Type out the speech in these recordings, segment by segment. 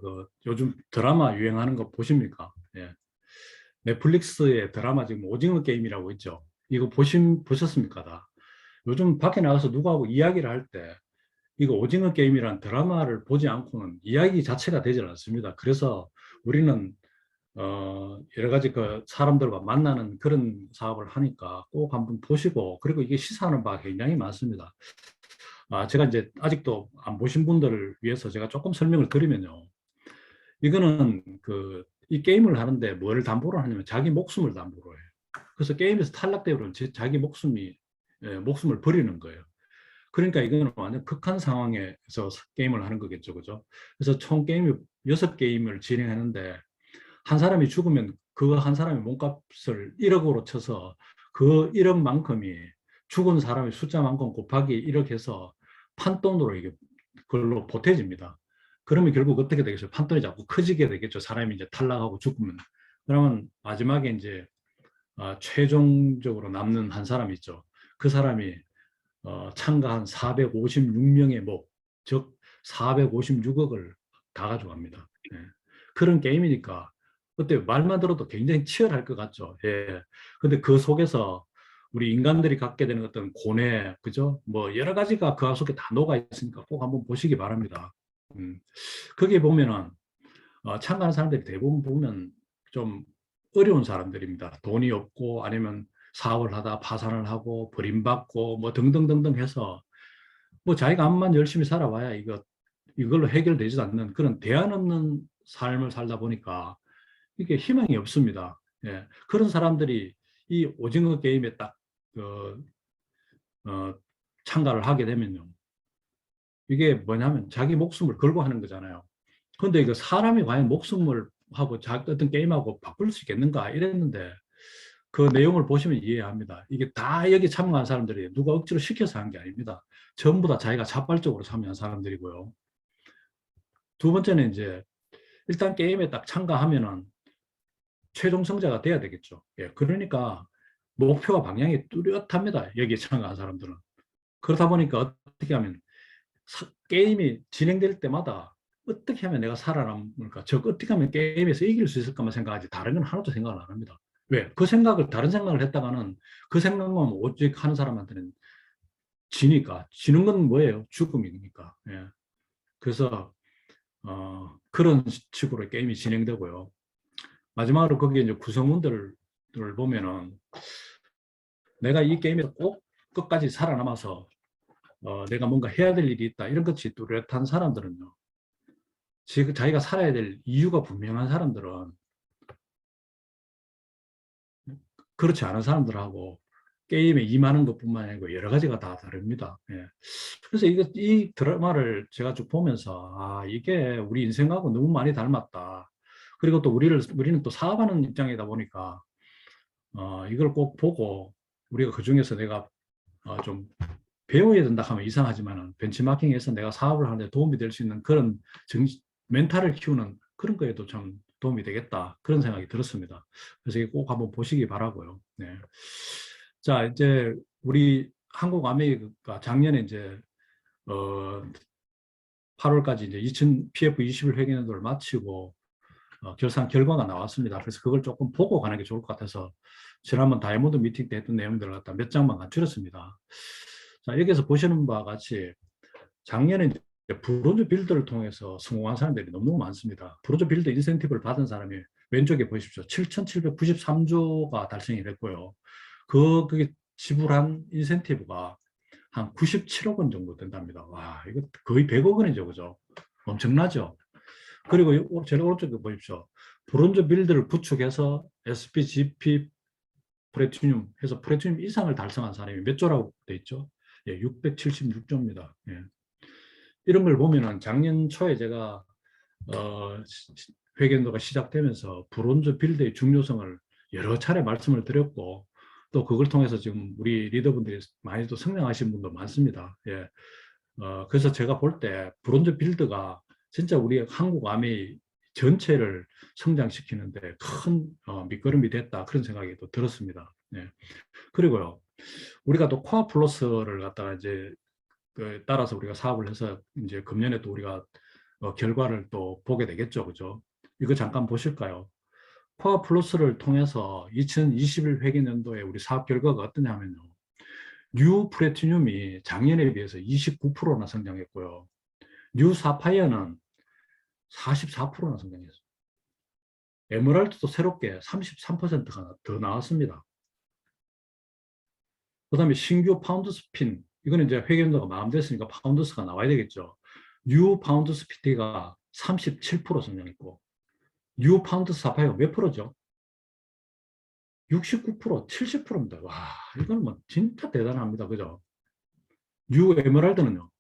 그 요즘 드라마 유행하는 거 보십니까? 예. 넷플릭스의 드라마 지금 오징어 게임이라고 있죠. 이거 보셨습니까? 다? 요즘 밖에 나가서 누구하고 이야기를 할 때 이거 오징어 게임이란 드라마를 보지 않고는 이야기 자체가 되질 않습니다. 그래서 우리는 여러 가지 그 사람들과 만나는 그런 사업을 하니까 꼭 한번 보시고, 그리고 이게 시사하는 바가 굉장히 많습니다. 제가 이제 아직도 안 보신 분들을 위해서 제가 조금 설명을 드리면요. 이거는 이 게임을 하는데 뭘 담보로 하냐면 자기 목숨을 담보로 해요. 그래서 게임에서 탈락되면 자기 목숨을 버리는 거예요. 그러니까 이거는 완전 극한 상황에서 게임을 하는 거겠죠. 그죠? 그래서 총 게임이 6게임을 진행하는데 한 사람이 죽으면 그 한 사람의 몸값을 1억으로 쳐서 그 1억만큼이 죽은 사람의 숫자만큼 곱하기 1억 해서 판돈으로 이게 그걸로 보태집니다. 그러면 결국 어떻게 되겠어요? 판돈이 자꾸 커지게 되겠죠. 사람이 이제 탈락하고 죽으면. 그러면 마지막에 이제 최종적으로 남는 한 사람 있죠. 그 사람이 참가한 456명의 목, 즉 456억을 다 가져갑니다. 예. 그런 게임이니까 그때 말만 들어도 굉장히 치열할 것 같죠. 예. 근데 그 속에서 우리 인간들이 갖게 되는 어떤 고뇌, 그죠? 뭐 여러 가지가 그 속에 다 녹아 있으니까 꼭 한번 보시기 바랍니다. 거기에 보면은 참가하는 사람들이 대부분 보면 좀 어려운 사람들입니다. 돈이 없고 아니면 사업을 하다 파산을 하고 버림받고 뭐 등등등등 해서 뭐 자기가 암만 열심히 살아봐야 이걸로 해결되지 않는 그런 대안 없는 삶을 살다 보니까 이게 희망이 없습니다. 예. 그런 사람들이 이 오징어 게임에 딱 어, 참가를 하게 되면요. 이게 뭐냐면 자기 목숨을 걸고 하는 거잖아요. 근데 이거 사람이 과연 목숨을 하고 어떤 게임하고 바꿀 수 있겠는가 이랬는데 그 내용을 보시면 이해합니다. 이게 다 여기 참가한 사람들이 누가 억지로 시켜서 한 게 아닙니다. 전부 다 자기가 자발적으로 참여한 사람들이고요. 두 번째는 이제 일단 게임에 딱 참가하면은 최종 성자가 돼야 되겠죠. 예, 그러니까 목표와 방향이 뚜렷합니다. 여기에 참가한 사람들은. 그러다 보니까 어떻게 하면 게임이 진행될 때마다 어떻게 하면 내가 살아남을까? 저 어떻게 하면 게임에서 이길 수 있을까만 생각하지 다른 건 하나도 생각을 안 합니다. 왜? 다른 생각을 했다가는 그 생각만 오직 하는 사람한테는 지니까. 지는 건 뭐예요? 죽음이니까. 예. 그래서, 그런 식으로 게임이 진행되고요. 마지막으로 거기에 이제 구성원들을 보면은 내가 이 게임에서 꼭 끝까지 살아남아서 내가 뭔가 해야 될 일이 있다. 이런 것이 뚜렷한 사람들은요. 지금 자기가 살아야 될 이유가 분명한 사람들은 그렇지 않은 사람들하고 게임에 임하는 것뿐만 아니고 여러 가지가 다 다릅니다. 예. 그래서 이 드라마를 제가 쭉 보면서 이게 우리 인생하고 너무 많이 닮았다. 그리고 또 우리는 또 사업하는 입장이다 보니까 이걸 꼭 보고 우리가 그중에서 내가 좀 배워야 된다 하면 이상하지만 벤치마킹에서 내가 사업을 하는데 도움이 될 수 있는 그런 멘탈을 키우는 그런 거에도 참 도움이 되겠다. 그런 생각이 들었습니다. 그래서 이거 꼭 한번 보시기 바라고요. 네. 자, 이제 우리 한국 아메리카 작년에 이제 8월까지 이제 PF 21 회계연도를 마치고 결산 결과가 나왔습니다. 그래서 그걸 조금 보고 가는 게 좋을 것 같아서 지난번 다이아몬드 미팅 때 했던 내용들을 갖다 몇 장만 간추렸습니다. 자, 여기서 보시는 바와 같이 작년에 브론즈 빌드를 통해서 성공한 사람들이 너무 많습니다. 브론즈 빌드 인센티브를 받은 사람이 왼쪽에 보십시오. 7,793조가 달성이 됐고요. 그게 지불한 인센티브가 한 97억 원 정도 된답니다. 와, 이거 거의 100억 원이죠. 그죠? 엄청나죠? 그리고 제일 오른쪽에 보십시오. 브론즈 빌드를 구축해서 SPGP 플래티늄 해서 플래티늄 이상을 달성한 사람이 몇 조라고 돼 있죠? 예, 676조입니다. 예. 이런 걸 보면은 작년 초에 제가 회계연도가 시작되면서 브론즈 빌드의 중요성을 여러 차례 말씀을 드렸고 또 그걸 통해서 지금 우리 리더분들이 많이 또 성장하신 분도 많습니다. 예. 그래서 제가 볼 때 브론즈 빌드가 진짜 우리 한국 아미 전체를 성장시키는데 큰 밑거름이 됐다 그런 생각이 또 들었습니다. 예. 그리고요 우리가 또 코아 플러스를 갖다가 이제 따라서 우리가 사업을 해서 이제 금년에 또 우리가 결과를 또 보게 되겠죠. 그죠? 이거 잠깐 보실까요? 코어 플러스를 통해서 2021 회계연도에 우리 사업 결과가 어떠냐면요. 뉴 플래티늄이 작년에 비해서 29%나 성장했고요. 뉴 사파이어는 44%나 성장했어요. 에메랄드도 새롭게 33%가 더 나왔습니다. 그 다음에 신규 파운드 스핀, 이거는 이제 회계연도가 마감됐으니까 파운드스가 나와야 되겠죠. 뉴 파운드 스피티가 37% 성장했고, 뉴 파운드 사파이어 몇 프로죠? 69%, 70%입니다. 와, 이건 뭐 진짜 대단합니다. 그죠? 뉴 에메랄드는요.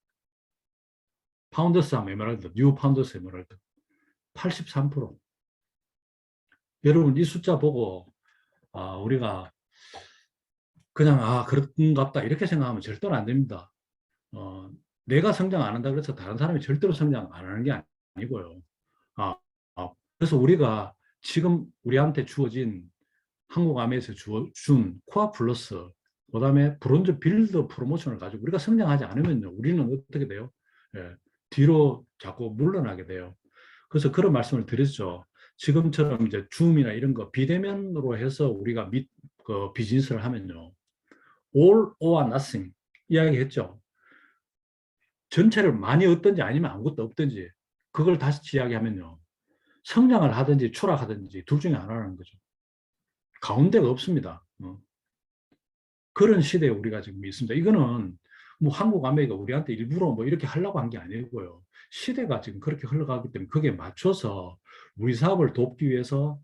파운더스 하면 에메랄드, 뉴 파운더스 에메랄드 83%. 여러분 이 숫자 보고 우리가 그냥 그런갑다 이렇게 생각하면 절대로 안 됩니다. 어, 내가 성장 안 한다 그래서 다른 사람이 절대로 성장 안 하는 게 아니고요. 아, 그래서 우리가 지금 우리한테 주어진 한국암에서 준 코아 플러스, 그다음에 브론즈 빌드 프로모션을 가지고 우리가 성장하지 않으면요, 우리는 어떻게 돼요? 예, 뒤로 자꾸 물러나게 돼요. 그래서 그런 말씀을 드렸죠. 지금처럼 이제 줌이나 이런 거 비대면으로 해서 우리가 그 비즈니스를 하면요, all or nothing 이야기했죠. 전체를 많이 얻든지 아니면 아무것도 없든지 그걸 다시 이야기하면요, 성장을 하든지 추락하든지 둘 중에 하나라는 거죠. 가운데가 없습니다. 그런 시대에 우리가 지금 있습니다. 이거는 뭐 한국 아메리카 우리한테 일부러 뭐 이렇게 하려고 한 게 아니고요. 시대가 지금 그렇게 흘러가기 때문에 거기에 맞춰서 우리 사업을 돕기 위해서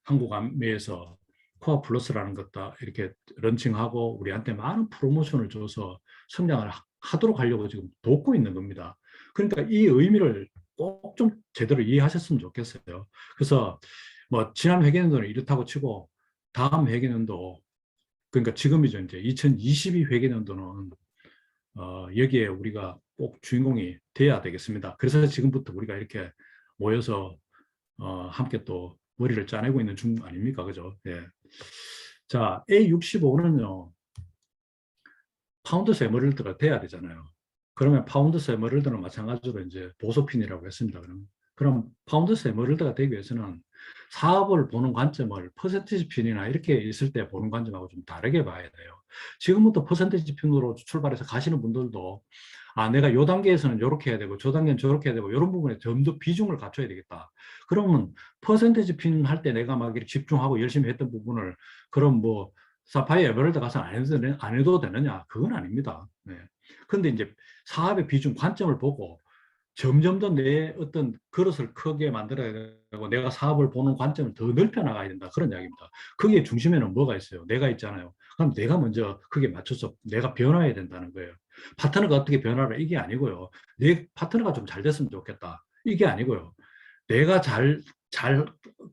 한국 아메에서 코어 플러스라는 것도 이렇게 런칭하고 우리한테 많은 프로모션을 줘서 성장을 하도록 하려고 지금 돕고 있는 겁니다. 그러니까 이 의미를 꼭 좀 제대로 이해하셨으면 좋겠어요. 그래서 뭐 지난 회계연도는 이렇다고 치고 다음 회계연도, 그러니까 지금이죠. 이제 2022 회계연도는 여기에 우리가 꼭 주인공이 돼야 되겠습니다. 그래서 지금부터 우리가 이렇게 모여서 함께 또 머리를 짜내고 있는 중 아닙니까? 그죠? 예. 자, A65는요, 파운드스 에머랄드가 돼야 되잖아요. 그러면 파운드스 에머랄드는 마찬가지로 이제 보소핀이라고 했습니다. 그럼 파운드스 에머랄드가 되기 위해서는 사업을 보는 관점을 퍼센티지 핀이나 이렇게 있을 때 보는 관점하고 좀 다르게 봐야 돼요. 지금부터 퍼센티지 핀으로 출발해서 가시는 분들도 내가 요 단계에서는 이렇게 해야 되고 저 단계는 저렇게 해야 되고 이런 부분에 좀 더 비중을 갖춰야 되겠다. 그러면 퍼센티지 핀 할 때 내가 막 이렇게 집중하고 열심히 했던 부분을 그럼 뭐 사파이어 에메랄드 가서 안 해도 되느냐? 그건 아닙니다. 네. 근데 이제 사업의 비중 관점을 보고 점점 더 내 어떤 그릇을 크게 만들어야 되고 내가 사업을 보는 관점을 더 넓혀 나가야 된다. 그런 이야기입니다. 거기에 중심에는 뭐가 있어요? 내가 있잖아요. 그럼 내가 먼저 거기에 맞춰서 내가 변화해야 된다는 거예요. 파트너가 어떻게 변화를 이게 아니고요. 내 파트너가 좀 잘 됐으면 좋겠다. 이게 아니고요. 내가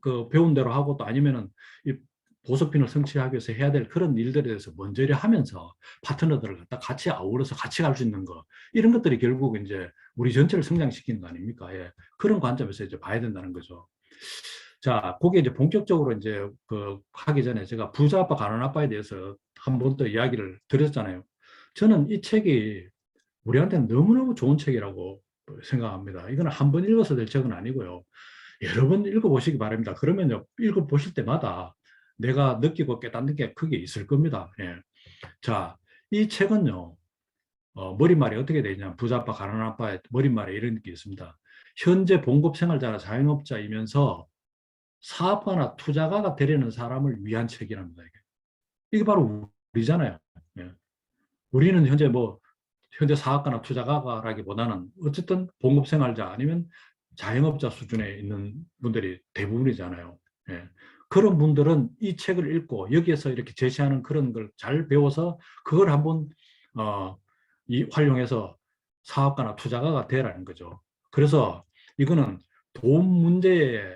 그 배운 대로 하고 또 아니면은 이 보석핀을 성취하기 위해서 해야 될 그런 일들에 대해서 먼저 하면서 파트너들을 갖다 같이 아우러서 같이 갈 수 있는 거, 이런 것들이 결국 이제 우리 전체를 성장시키는 거 아닙니까? 예. 그런 관점에서 이제 봐야 된다는 거죠. 자, 거기에 이제 본격적으로 이제 그 하기 전에 제가 부자 아빠, 가난 아빠에 대해서 한 번 더 이야기를 드렸잖아요. 저는 이 책이 우리한테는 너무너무 좋은 책이라고 생각합니다. 이거는 한 번 읽어서 될 책은 아니고요. 여러 번 읽어보시기 바랍니다. 그러면요, 읽어보실 때마다 내가 느끼고 깨닫는 게 크게 있을 겁니다. 예. 자, 이 책은요, 머릿말이 어떻게 되냐, 부자아빠, 가난아빠의 머릿말에 이런 게 있습니다. 현재 봉급 생활자나 자영업자이면서 사업가나 투자가가 되려는 사람을 위한 책이랍니다. 이게 바로 우리잖아요. 예. 우리는 현재 사업가나 투자가라기보다는 어쨌든 봉급 생활자 아니면 자영업자 수준에 있는 분들이 대부분이잖아요. 예. 그런 분들은 이 책을 읽고 여기에서 이렇게 제시하는 그런 걸 잘 배워서 그걸 한번 활용해서 사업가나 투자가가 되라는 거죠. 그래서 이거는 돈 문제에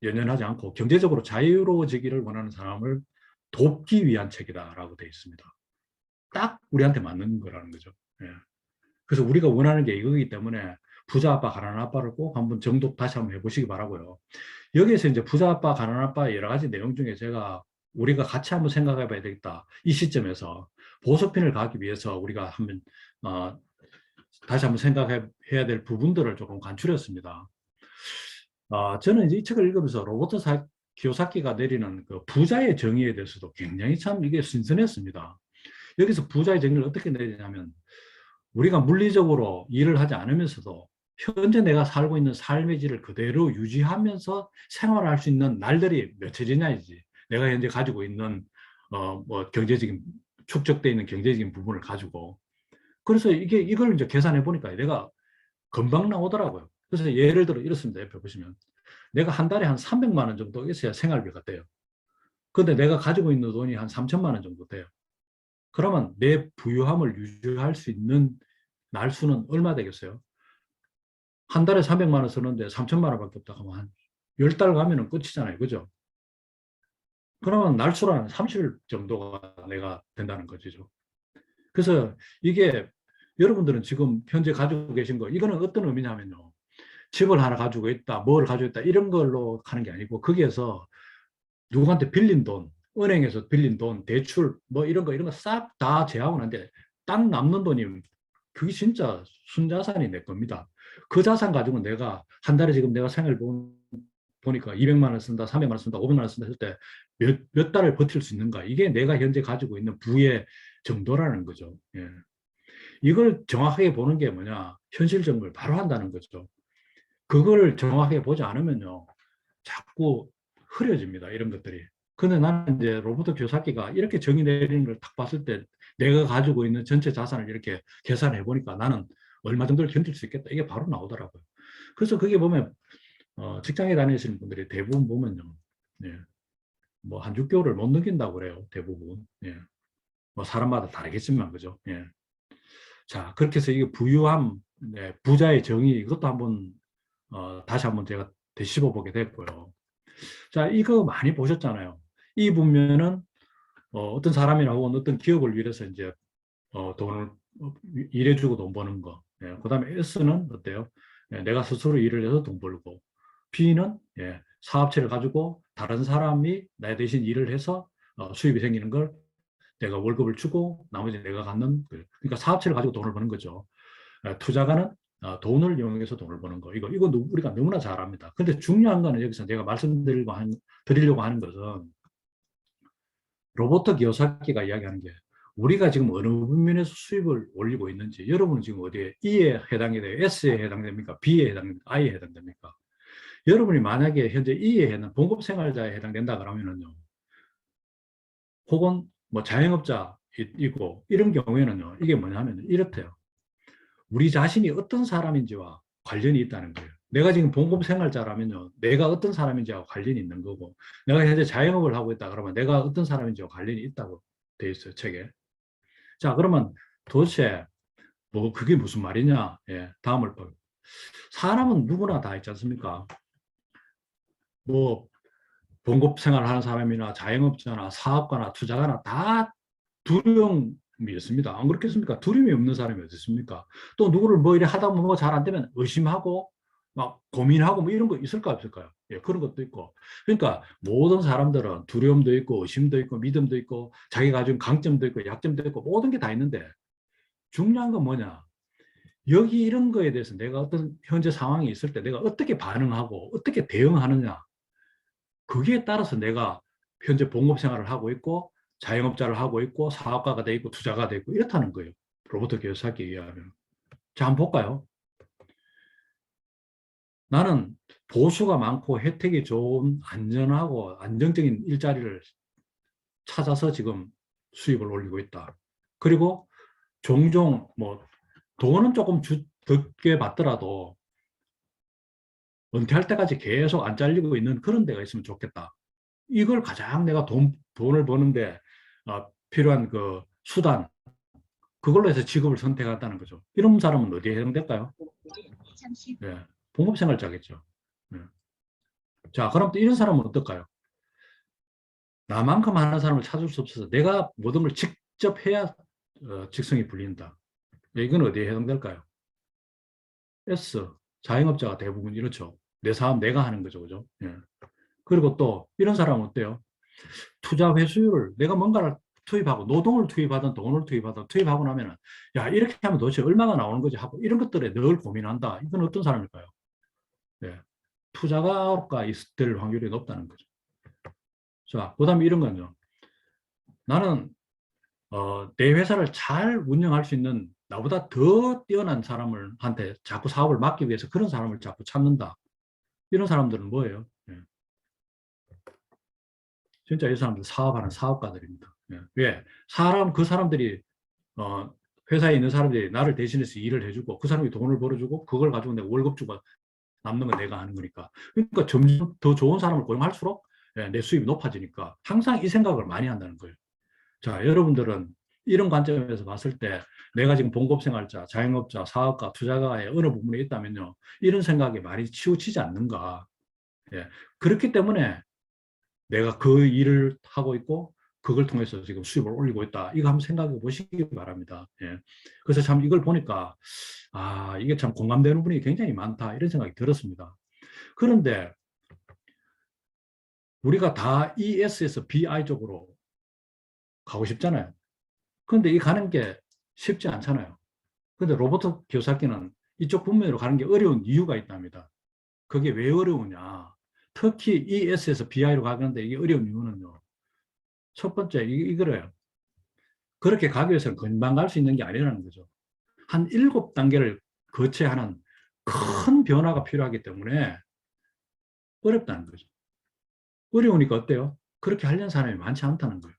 연연하지 않고 경제적으로 자유로워지기를 원하는 사람을 돕기 위한 책이다라고 되어 있습니다. 딱 우리한테 맞는 거라는 거죠. 예. 그래서 우리가 원하는 게 이거기 때문에 부자 아빠, 가난한 아빠를 꼭 한번 정독 다시 한번 해보시기 바라고요. 여기에서 이제 부자 아빠, 가난한 아빠 여러 가지 내용 중에 제가 우리가 같이 한번 생각해 봐야 되겠다. 이 시점에서 보석핀을 가기 위해서 우리가 한번 다시 한번 생각해야 될 부분들을 조금 간추렸습니다. 저는 이제 이 책을 읽으면서 키요사키가 내리는 그 부자의 정의에 대해서도 굉장히 참 이게 신선했습니다. 여기서 부자의 정의를 어떻게 내리냐면 우리가 물리적으로 일을 하지 않으면서도 현재 내가 살고 있는 삶의 질을 그대로 유지하면서 생활할 수 있는 날들이 몇해지냐이지. 내가 현재 가지고 있는 뭐 경제적인 축적되어 있는 경제적인 부분을 가지고 그래서 이걸 이제 계산해 보니까 내가 금방 나오더라고요. 그래서 예를 들어 이렇습니다. 옆에 보시면 내가 한 달에 한 300만 원 정도 있어야 생활비가 돼요. 근데 내가 가지고 있는 돈이 한 3천만 원 정도 돼요. 그러면 내 부유함을 유지할 수 있는 날수는 얼마 되겠어요? 한 달에 300만 원 쓰는데 3천만 원밖에 없다 하면 한 10달 가면은 끝이잖아요. 그죠? 그러면 날수라는 30 정도가 내가 된다는 거죠. 그래서 이게 여러분들은 지금 현재 가지고 계신 거, 이거는 어떤 의미냐면요. 집을 하나 가지고 있다, 뭘 가지고 있다, 이런 걸로 하는 게 아니고, 거기에서 누구한테 빌린 돈, 은행에서 빌린 돈, 대출, 뭐 이런 거 싹 다 제하고 난데, 딱 남는 돈이, 그게 진짜 순자산이 내 겁니다. 그 자산 가지고 내가 한 달에 지금 내가 생활 보니까 200만 원 쓴다, 300만 원 쓴다, 500만 원 쓴다 했을 때 몇 달을 버틸 수 있는가? 이게 내가 현재 가지고 있는 부의 정도라는 거죠. 예. 이걸 정확하게 보는 게 뭐냐? 현실 정보를 바로 한다는 거죠. 그걸 정확하게 보지 않으면요. 자꾸 흐려집니다. 이런 것들이. 근데 나는 이제 로버트 키요사키가 이렇게 정의 내리는 걸 딱 봤을 때 내가 가지고 있는 전체 자산을 이렇게 계산해 보니까 나는 얼마 정도를 견딜 수 있겠다. 이게 바로 나오더라고요. 그래서 그게 보면 직장에 다니시는 분들이 대부분 보면요. 예, 뭐한 6개월을 못 넘긴다고 그래요. 대부분. 예. 뭐 사람마다 다르겠지만 그죠. 예. 자, 그렇게 해서 이게 부유함, 네, 부자의 정의 이것도 한번 다시 한번 제가 되씹어 보게 됐고요. 자, 이거 많이 보셨잖아요. 이 보면은 어떤 사람이나 혹은 어떤 기업을 위해서 이제 돈을 일해주고 돈 버는 거. 예, 그다음에 S는 어때요? 예, 내가 스스로 일을 해서 돈 벌고 B는 예, 사업체를 가지고 다른 사람이 나 대신 일을 해서 수입이 생기는 걸 내가 월급을 주고 나머지 내가 갖는 그러니까 사업체를 가지고 돈을 버는 거죠. 투자가는 돈을 이용해서 돈을 버는 거. 이거 우리가 너무나 잘 압니다. 근데 중요한 거는 여기서 내가 드리려고 하는 것은 로버트 기요사키가 이야기하는 게 우리가 지금 어느 부분에서 수입을 올리고 있는지 여러분은 지금 어디에 E에 해당이 돼요? S에 해당됩니까? B에 해당됩니까? I에 해당됩니까? 여러분이 만약에 현재 E에 해당, 봉급생활자에 해당된다 그러면은요. 혹은 뭐 자영업자이고 이런 경우에는요. 이게 뭐냐면 이렇대요. 우리 자신이 어떤 사람인지와 관련이 있다는 거예요. 내가 지금 봉급생활자라면요. 내가 어떤 사람인지와 관련이 있는 거고 내가 현재 자영업을 하고 있다 그러면 내가 어떤 사람인지와 관련이 있다고 돼 있어요. 책에. 자, 그러면 도대체 뭐 그게 무슨 말이냐? 예, 다음을 봐요. 사람은 누구나 다 있지 않습니까? 뭐 봉급생활 하는 사람이나 자영업자나 사업가나 투자가나 다 두려움이 있습니다. 안 그렇겠습니까? 두려움이 없는 사람이 어디 있습니까? 또 누구를 뭐 이래 하다 보면 뭐 잘 안 되면 의심하고 막 고민하고 뭐 이런 거 있을까 없을까요? 예, 그런 것도 있고. 그러니까 모든 사람들은 두려움도 있고 의심도 있고 믿음도 있고 자기가 가진 강점도 있고 약점도 있고 모든 게 다 있는데 중요한 건 뭐냐? 여기 이런 거에 대해서 내가 어떤 현재 상황이 있을 때 내가 어떻게 반응하고 어떻게 대응하느냐. 거기에 따라서 내가 현재 봉급 생활을 하고 있고 자영업자를 하고 있고 사업가가 돼 있고 투자가 돼 있고 이렇다는 거예요. 로버트 기요사키에 의하면. 자, 한번 볼까요? 나는 보수가 많고 혜택이 좋은 안전하고 안정적인 일자리를 찾아서 지금 수입을 올리고 있다. 그리고 종종 뭐 돈은 조금 적게 받더라도 은퇴할 때까지 계속 안 잘리고 있는 그런 데가 있으면 좋겠다. 이걸 가장 내가 돈을 버는데 필요한 그 수단, 그걸로 해서 직업을 선택한다는 거죠. 이런 사람은 어디에 해당될까요? 예, 봉급생활자겠죠. 예. 자, 그럼 또 이런 사람은 어떨까요? 나만큼 하는 사람을 찾을 수 없어서 내가 모든 걸 직접 해야 직성이 풀린다. 예, 이건 어디에 해당될까요? S, 자영업자가 대부분 이렇죠. 내 사업 내가 하는 거죠. 그죠? 예. 그리고 또 이런 사람은 어때요? 투자 회수율을 내가 뭔가를 투입하고 노동을 투입하든 돈을 투입하든 투입하고 나면은 야 이렇게 하면 도대체 얼마가 나오는 거지 하고 이런 것들에 늘 고민한다. 이건 어떤 사람일까요? 예. 투자가가 될 확률이 높다는 거죠. 자, 그다음에 이런 건요. 나는 내 회사를 잘 운영할 수 있는 나보다 더 뛰어난 사람을 한테 자꾸 사업을 맡기 위해서 그런 사람을 자꾸 찾는다. 이런 사람들은 뭐예요? 예. 진짜 이 사람들 사업하는 사업가들입니다. 예. 왜? 그 사람들이, 어, 회사에 있는 사람들이 나를 대신해서 일을 해주고 그 사람이 돈을 벌어주고 그걸 가지고 내가 월급 주고 남는 건 내가 하는 거니까. 그러니까 점점 더 좋은 사람을 고용할수록 예, 내 수입이 높아지니까 항상 이 생각을 많이 한다는 거예요. 자, 여러분들은 이런 관점에서 봤을 때 내가 지금 봉급생활자, 자영업자, 사업가, 투자가의 어느 부분에 있다면요. 이런 생각이 많이 치우치지 않는가. 예. 그렇기 때문에 내가 그 일을 하고 있고 그걸 통해서 지금 수입을 올리고 있다. 이거 한번 생각해 보시기 바랍니다. 예. 그래서 참 이걸 보니까 아, 이게 참 공감되는 분이 굉장히 많다. 이런 생각이 들었습니다. 그런데 우리가 다 ES에서 BI 쪽으로 가고 싶잖아요. 그런데 이 가는 게 쉽지 않잖아요. 근데 로버트 기요사키는 이쪽 분야로 가는 게 어려운 이유가 있답니다. 그게 왜 어려우냐? 특히 ES에서 BI로 가는데 이게 어려운 이유는요. 첫 번째, 이거래요. 그렇게 가기 위해서는 금방 갈 수 있는 게 아니라는 거죠. 한 7단계를 거쳐야 하는 큰 변화가 필요하기 때문에 어렵다는 거죠. 어려우니까 어때요? 그렇게 하려는 사람이 많지 않다는 거예요.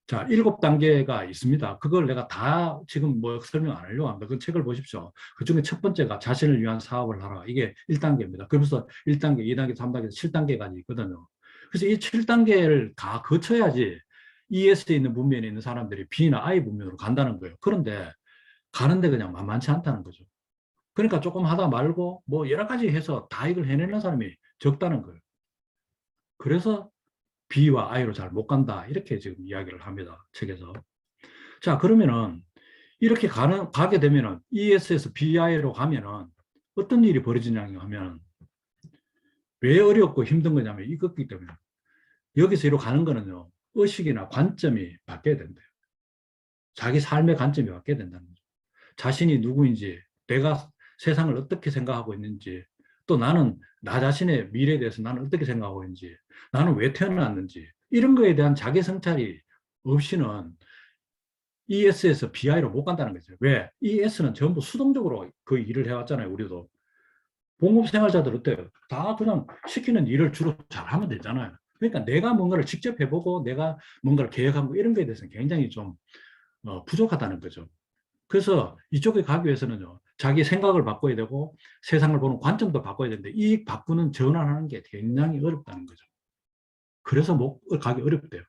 자, 7단계가 있습니다. 그걸 내가 다 지금 뭐 설명 안 하려고 합니다. 그 책을 보십시오. 그 중에 첫 번째가 자신을 위한 사업을 하라. 이게 1단계입니다. 그러면서 1단계, 2단계, 3단계, 7단계까지 있거든요. 그래서 이 7단계를 다 거쳐야지 ES에 있는 문면에 있는 사람들이 B나 I 문면으로 간다는 거예요. 그런데 가는데 그냥 만만치 않다는 거죠. 그러니까 조금 하다 말고 뭐 여러 가지 해서 다 이걸 해내는 사람이 적다는 거예요. 그래서 B와 I로 잘 못 간다. 이렇게 지금 이야기를 합니다. 책에서. 자, 그러면은 이렇게 가게 되면은 ES에서 BI로 가면은 어떤 일이 벌어지냐 하면 왜 어렵고 힘든 거냐면 이것이기 때문에 여기서 이로 가는 거는요. 의식이나 관점이 바뀌어야 된대요. 자기 삶의 관점이 바뀌어야 된다는 거죠. 자신이 누구인지, 내가 세상을 어떻게 생각하고 있는지, 또 나는 나 자신의 미래에 대해서 나는 어떻게 생각하고 있는지, 나는 왜 태어났는지, 이런 거에 대한 자기 성찰이 없이는 ES에서 BI로 못 간다는 거죠. 왜? ES는 전부 수동적으로 그 일을 해왔잖아요, 우리도. 봉급 생활자들 어때요? 다 그냥 시키는 일을 주로 잘하면 되잖아요. 그러니까 내가 뭔가를 직접 해보고 내가 뭔가를 계획하고 이런 거에 대해서는 굉장히 좀 부족하다는 거죠. 그래서 이쪽에 가기 위해서는요, 자기 생각을 바꿔야 되고 세상을 보는 관점도 바꿔야 되는데 이 바꾸는 전환하는 게 굉장히 어렵다는 거죠. 그래서 가기 어렵대요.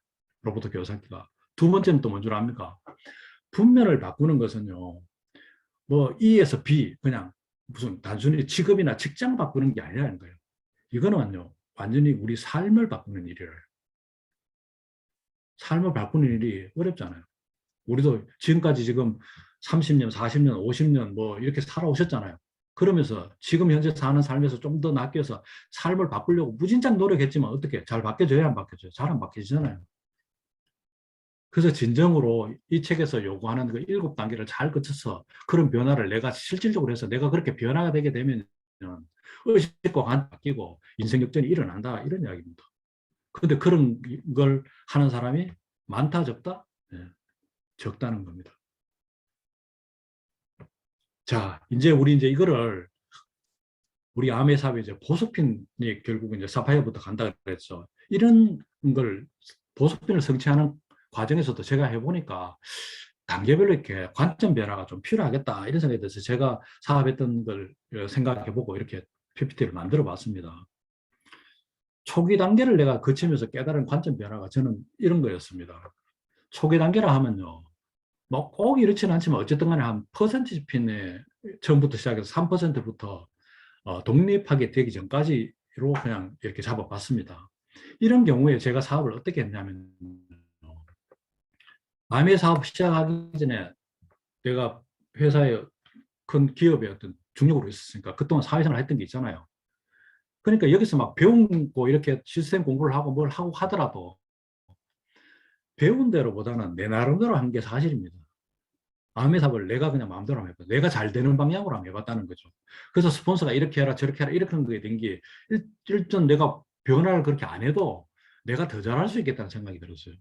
로버트 기요사키가. 두 번째는 또 뭔 줄 압니까? 분면을 바꾸는 것은요, 뭐 E에서 B, 그냥 무슨 단순히 직업이나 직장 바꾸는 게 아니라는 거예요. 이거는요, 완전히 우리 삶을 바꾸는 일이래요. 삶을 바꾸는 일이 어렵잖아요. 우리도 지금까지 지금 30년, 40년, 50년 뭐 이렇게 살아오셨잖아요. 그러면서 지금 현재 사는 삶에서 좀 더 낚여서 삶을 바꾸려고 무진장 노력했지만 어떻게 잘 바뀌어져야 안 바뀌어져요? 잘 안 바뀌어지잖아요. 그래서 진정으로 이 책에서 요구하는 그 7단계를 잘 거쳐서 그런 변화를 내가 실질적으로 해서 내가 그렇게 변화가 되게 되면 의식과 관 바뀌고 인생 역전이 일어난다 이런 이야기입니다. 그런데 그런 걸 하는 사람이 많다 적다? 네, 적다는 겁니다. 자, 이제 우리 이제 이거를 우리 아메 사업에 이제 보석핀이 결국 이제 사파이어부터 간다 그랬죠. 이런 걸 보석핀을 성취하는 과정에서도 제가 해보니까 단계별로 이렇게 관점 변화가 좀 필요하겠다 이런 생각이 들어서 제가 사업했던 걸 생각해보고 이렇게 PPT를 만들어 봤습니다. 초기 단계를 내가 거치면서 깨달은 관점 변화가 저는 이런 거였습니다. 초기 단계라 하면요. 뭐 꼭 이렇지는 않지만 어쨌든 간에 한 퍼센티지 핀에 처음부터 시작해서 3%부터 독립하게 되기 전까지로 그냥 이렇게 잡아봤습니다. 이런 경우에 제가 사업을 어떻게 했냐면 남의 사업 시작하기 전에 내가 회사에 큰 기업의 어떤 중역으로 있었으니까 그동안 사회생활 했던 게 있잖아요. 그러니까 여기서 막 배우고 이렇게 시스템 공부를 하고 뭘 하고 하더라도 배운 대로보다는 내 나름대로 한 게 사실입니다. 암의 삽을 내가 그냥 마음대로 한번 해봐. 내가 잘 되는 방향으로 한번 해봤다는 거죠. 그래서 스폰서가 이렇게 해라, 저렇게 해라, 이렇게 하는 거에 된 게, 일단 내가 변화를 그렇게 안 해도 내가 더 잘할 수 있겠다는 생각이 들었어요.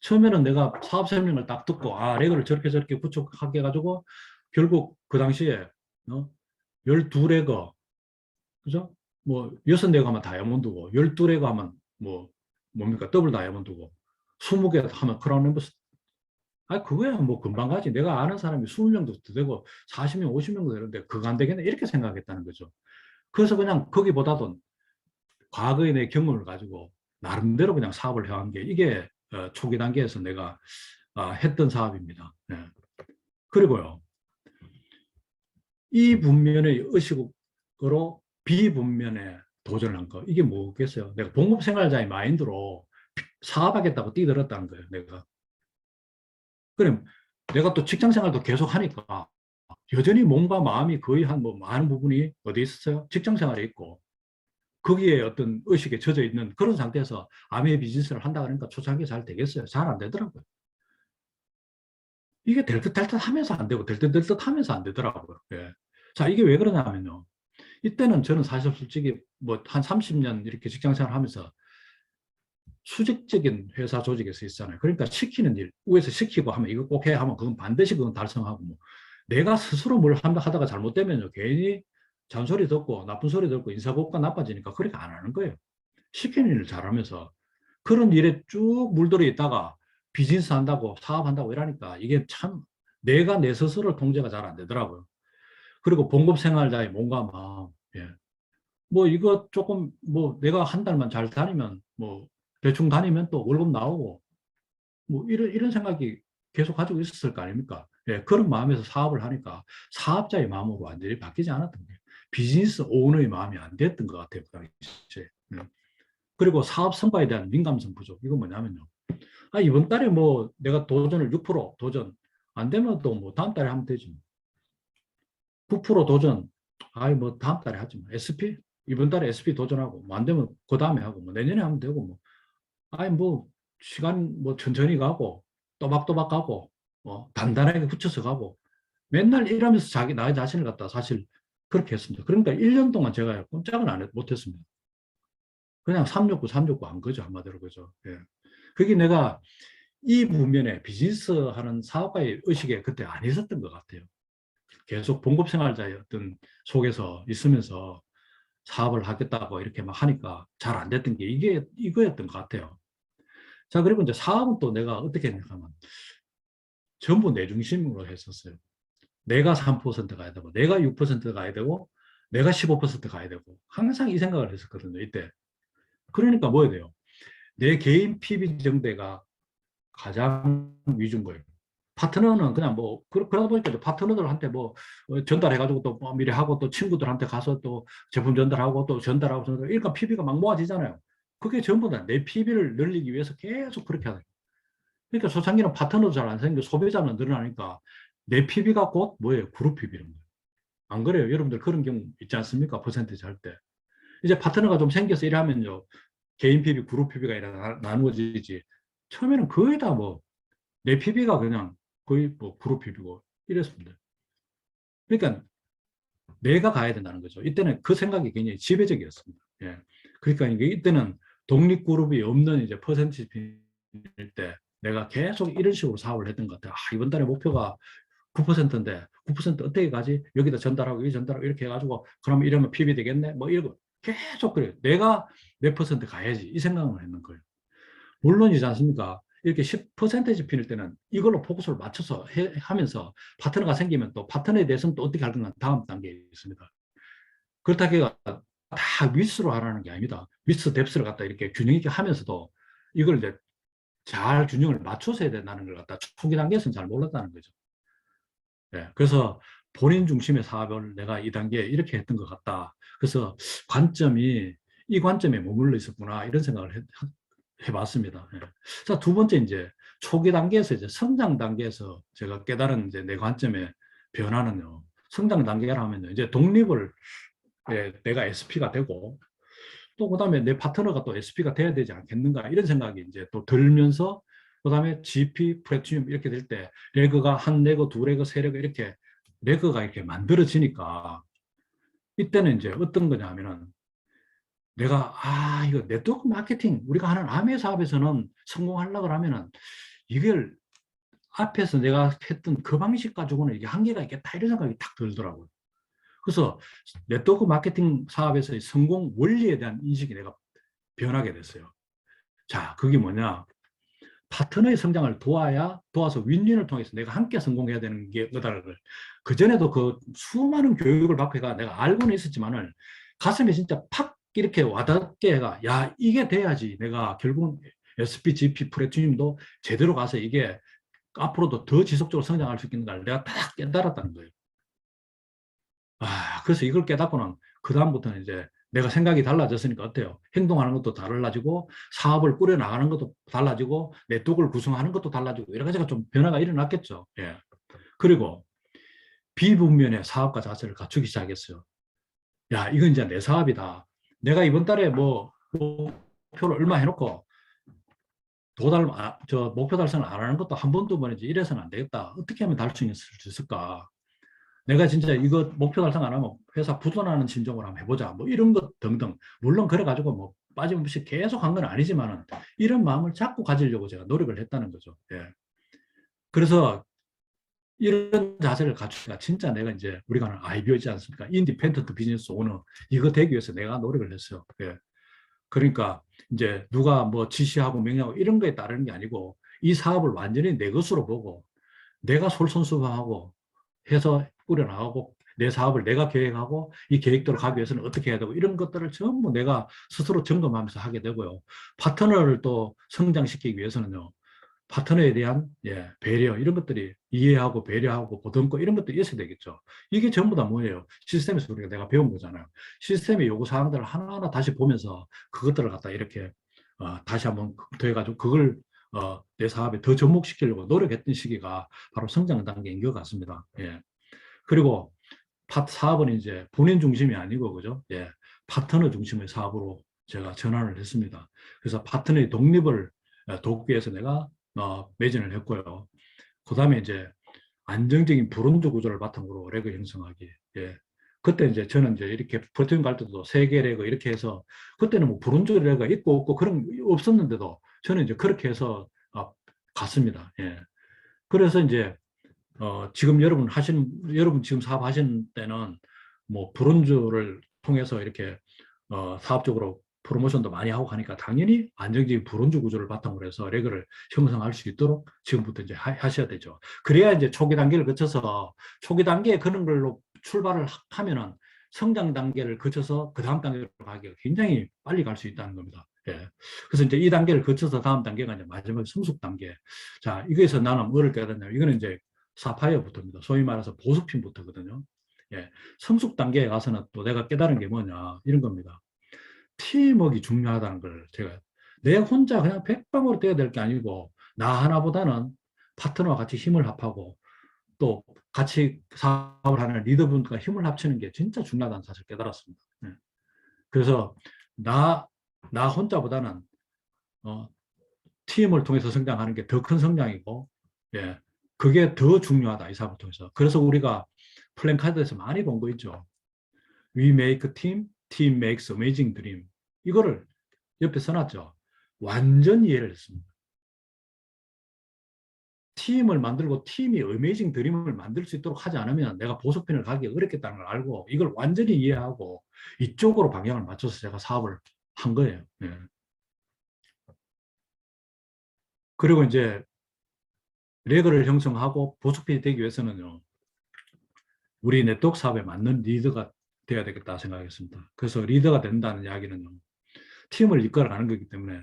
처음에는 내가 사업 설명을 딱 듣고, 아, 레그를 저렇게 저렇게 구축하게 해가지고, 결국 그 당시에, 12레거, 그죠? 뭐, 6레거 하면 다이아몬드고, 12레거 하면 뭐, 뭡니까? 더블 다이아몬드고, 20개 하면 크라운 엠버스. 아, 그거야 뭐 금방 가지. 내가 아는 사람이 20명도 되고 40명, 50명도 되는데 그거 안 되겠네. 이렇게 생각했다는 거죠. 그래서 그냥 거기보다도 과거의 내 경험을 가지고 나름대로 그냥 사업을 해온 게 이게 초기 단계에서 내가 했던 사업입니다. 네. 그리고요, 이 분면의 의식으로 비분면에 도전한 거, 이게 뭐겠어요? 내가 봉급생활자의 마인드로 사업하겠다고 뛰들었다는 거예요, 내가. 그럼 내가 또 직장 생활도 계속 하니까 여전히 몸과 마음이 거의 한 뭐 많은 부분이 어디 있었어요? 직장 생활에 있고 거기에 어떤 의식에 젖어 있는 그런 상태에서 아메 비즈니스를 한다 그러니까 초창기에 잘 되겠어요? 잘 안 되더라고요. 이게 될 듯 될 듯 하면서 안 되고 될 듯 될 듯 하면서 안 되더라고요. 예. 자, 이게 왜 그러냐면요. 이때는 저는 사실 솔직히 뭐 한 30년 이렇게 직장 생활 하면서 수직적인 회사 조직에 서 있잖아요. 그러니까 시키는 일, 위에서 시키고 하면 이거 꼭 해 하면 그건 반드시 그건 달성하고 뭐 내가 스스로 뭘 하다가 잘못되면요. 괜히 잔소리 듣고 나쁜 소리 듣고 인사고과 나빠지니까 그렇게 안 하는 거예요. 시키는 일을 잘하면서 그런 일에 쭉 물들어 있다가 비즈니스 한다고 사업한다고 이러니까 이게 참 내가 내 스스로 통제가 잘 안 되더라고요. 그리고 봉급 생활자의 몸과 마음. 예. 뭐 이거 조금 뭐 내가 한 달만 잘 다니면 뭐 대충 다니면 또 월급 나오고 뭐 이런 생각이 계속 가지고 있었을 거 아닙니까? 예, 그런 마음에서 사업을 하니까 사업자의 마음으로 완전히 바뀌지 않았던 거예요. 비즈니스 오너의 마음이 안 됐던 것 같아요. 그 당시에. 그리고 사업 성과에 대한 민감성 부족. 이건 뭐냐면요. 아, 이번 달에 뭐 내가 도전을 6% 도전 안 되면 또 뭐 다음 달에 하면 되지. 9% 도전. 아이, 뭐 다음 달에 하지 뭐. SP? 이번 달에 SP 도전하고 뭐 안 되면 그 다음에 하고 뭐 내년에 하면 되고 뭐. 아니 뭐 시간 뭐 천천히 가고 또박또박 가고 단단하게 붙여서 가고 맨날 이러면서 나 자신을 갖다 사실 그렇게 했습니다. 그러니까 1년 동안 제가 꼼짝을 못했습니다. 그냥 369, 369 한 거죠. 한마디로 그죠. 예. 그게 내가 이 부면에 비즈니스 하는 사업가의 의식에 그때 안 있었던 것 같아요. 계속 봉급 생활자의 어떤 속에서 있으면서 사업을 하겠다고 이렇게 막 하니까 잘 안 됐던 게 이거였던 것 같아요. 자, 그리고 이제 사업은 또 내가 어떻게 했냐면 전부 내 중심으로 했었어요. 내가 3% 가야 되고, 내가 6% 가야 되고, 내가 15% 가야 되고, 항상 이 생각을 했었거든요, 이때. 그러니까 뭐 해야 돼요? 내 개인 PB 정대가 가장 위주인 거예요. 파트너는 그냥 뭐, 그러다 보니까 파트너들한테 뭐, 전달해가지고 또뭐 미리 하고 또 친구들한테 가서 또 제품 전달하고 또 전달하고, 그러니까 PB가 막 모아지잖아요. 그게 전부 다 내 PB를 늘리기 위해서 계속 그렇게 하다. 그러니까 초창기는 파트너도 잘 안 생기고 소비자는 늘어나니까 내 PB가 곧 뭐예요? 그룹 PB는 거예요. 안 그래요? 여러분들 그런 경우 있지 않습니까? 퍼센티지 할 때. 이제 파트너가 좀 생겨서 이러면요. 개인 PB, 그룹 PB가 나누어지지. 처음에는 거의 다 뭐, 내 PB가 그냥 거의 뭐 그룹 PB고 이랬습니다. 그러니까 내가 가야 된다는 거죠. 이때는 그 생각이 굉장히 지배적이었습니다. 예. 그러니까 이때는 독립그룹이 없는 이제 퍼센티지 때 내가 계속 이런 식으로 사업을 했던 것 같아요. 이번 달에 목표가 9%인데 9% 어떻게 가지? 여기다 전달하고 여기 전달하고 이렇게 해가지고 그러면 이러면 PB 되겠네? 뭐 이러고 계속 그래요. 내가 몇 퍼센트 가야지 이 생각을 했는 거예요. 물론이지 않습니까? 이렇게 10% 피일 때는 이걸로 포커스를 맞춰서 하면서 파트너가 생기면 또 파트너에 대해서는 또 어떻게 할 건가 다음 단계에 있습니다. 그렇다고 다 위스로 하라는 게 아닙니다. 위스 뎁스를 갖다 이렇게 균형 있게 하면서도 이걸 이제 잘 균형을 맞춰서 해야 된다는 걸 갖다 초기 단계에서는 잘 몰랐다는 거죠. 네, 그래서 본인 중심의 사업을 내가 이 단계에 이렇게 했던 것 같다. 그래서 관점이 이 관점에 머물러 있었구나 이런 생각을 해봤습니다. 예. 자, 두 번째 이제 초기 단계에서 이제 성장 단계에서 제가 깨달은 이제 내 관점의 변화는요. 성장 단계라 하면요. 이제 독립을 내가 SP가 되고 또 그다음에 내 파트너가 또 SP가 돼야 되지 않겠는가 이런 생각이 이제 또 들면서 그다음에 GP, 프레티늄 이렇게 될 때 레그가 한 레그, 두 레그, 세 레그 이렇게 레그가 이렇게 만들어지니까 이때는 이제 어떤 거냐 하면은 내가 이거 네트워크 마케팅 우리가 하는 아메 사업에서는 성공하려고 하면은 이걸 앞에서 내가 했던 그 방식 가지고는 이게 한계가 있겠다 이런 생각이 탁 들더라고요. 그래서 네트워크 마케팅 사업에서의 성공 원리에 대한 인식이 내가 변하게 됐어요. 자, 그게 뭐냐? 파트너의 성장을 도와서 윈윈을 통해서 내가 함께 성공해야 되는 게 뭐다를 그전에도 그 수많은 교육을 받고 해가 내가 알고는 있었지만은 가슴에 진짜 팍 이렇게 와닿게 해가 야, 이게 돼야지 내가 결국은 SPGP 프레티늄도 제대로 가서 이게 앞으로도 더 지속적으로 성장할 수 있는 걸 내가 딱 깨달았다는 거예요. 그래서 이걸 깨닫고는 그다음부터는 이제 내가 생각이 달라졌으니까 어때요? 행동하는 것도 달라지고 사업을 꾸려나가는 것도 달라지고 네트워크를 구성하는 것도 달라지고 여러 가지가 좀 변화가 일어났겠죠. 예. 그리고 비분면의 사업가 자세를 갖추기 시작했어요. 야, 이건 이제 내 사업이다. 내가 이번 달에 뭐 목표를 얼마 해놓고 목표 달성을 안 하는 것도 한 번, 두 번이지 이래서는 안 되겠다. 어떻게 하면 달성할 수 있을까? 내가 진짜 이거 목표 달성 안 하면 회사 부도나는 심정으로 한번 해보자. 뭐 이런 것 등등. 물론 그래가지고 뭐 빠짐없이 계속 한 건 아니지만은 이런 마음을 자꾸 가지려고 제가 노력을 했다는 거죠. 예. 그래서 이런 자세를 갖추니까 진짜 내가 이제 우리가 하는 IBO 있지 않습니까? 인디펜던트 비즈니스 오너. 이거 되기 위해서 내가 노력을 했어요. 예. 그러니까 이제 누가 뭐 지시하고 명령하고 이런 거에 따르는 게 아니고 이 사업을 완전히 내 것으로 보고 내가 솔선수범하고 해서 꾸려나가고 내 사업을 내가 계획하고 이 계획대로 가기 위해서는 어떻게 해야 되고 이런 것들을 전부 내가 스스로 점검하면서 하게 되고요. 파트너를 또 성장시키기 위해서는요. 파트너에 대한 배려 이런 것들이 이해하고 배려하고 보듬고 이런 것들이 있어야 되겠죠. 이게 전부 다 뭐예요? 시스템에서 우리가 내가 배운 거잖아요. 시스템의 요구 사항들을 하나하나 다시 보면서 그것들을 갖다 이렇게 다시 한번 더해가지고 그걸 내 사업에 더 접목시키려고 노력했던 시기가 바로 성장 단계인 것 같습니다. 예. 그리고 사업은 이제 본인 중심이 아니고 그죠? 예. 파트너 중심의 사업으로 제가 전환을 했습니다. 그래서 파트너의 독립을 돕기 위해서 내가 매진을 했고요. 그 다음에 이제 안정적인 브론즈 구조를 바탕으로 레그 형성하기. 예. 그때 이제 저는 이제 이렇게 프로틴 갈 때도 세 개 레그 이렇게 해서 그때는 뭐 브론즈 레그가 있고 없고 그런 게 없었는데도 저는 이제 그렇게 해서 갔습니다. 예. 그래서 이제 지금 여러분 지금 사업하시는 때는 뭐 브론즈를 통해서 이렇게 사업적으로 프로모션도 많이 하고 하니까 당연히 안정적인 브론즈 구조를 바탕으로 해서 레그를 형성할 수 있도록 지금부터 이제 하셔야 되죠. 그래야 이제 초기 단계를 거쳐서 초기 단계에 그런 걸로 출발을 하면은 성장 단계를 거쳐서 그 다음 단계로 가기가 굉장히 빨리 갈 수 있다는 겁니다. 예. 그래서 이제 이 단계를 거쳐서 다음 단계가 이제 마지막 성숙 단계. 자, 이거에서 나는 뭐를 깨닫냐면 이거는 이제 사파이어부터입니다. 소위 말해서 보습핀부터거든요. 예. 성숙 단계에 가서는 또 내가 깨달은 게 뭐냐 이런 겁니다. 팀워크가 중요하다는 걸 제가 내 혼자 그냥 백방으로 뛰어야 될 게 아니고 나 하나보다는 파트너와 같이 힘을 합하고 또 같이 사업을 하는 리더분들과 힘을 합치는 게 진짜 중요하다는 사실을 깨달았습니다. 예. 그래서 나, 나 혼자보다는 팀을 통해서 성장하는 게 더 큰 성장이고 예, 그게 더 중요하다 이 사업을 통해서. 그래서 우리가 플랜카드에서 많이 본 거 있죠. We make team, team makes amazing dream. 이거를 옆에 써놨죠. 완전 이해를 했습니다. 팀을 만들고 팀이 어메이징 드림을 만들 수 있도록 하지 않으면 내가 보석핀을 가기 어렵겠다는 걸 알고 이걸 완전히 이해하고 이쪽으로 방향을 맞춰서 제가 사업을 한 거예요. 예. 그리고 이제 레그를 형성하고 보석핀이 되기 위해서는요. 우리 네트워크 사업에 맞는 리더가 돼야 되겠다 생각했습니다. 그래서 리더가 된다는 이야기는요. 팀을 이끌어가는 거기 때문에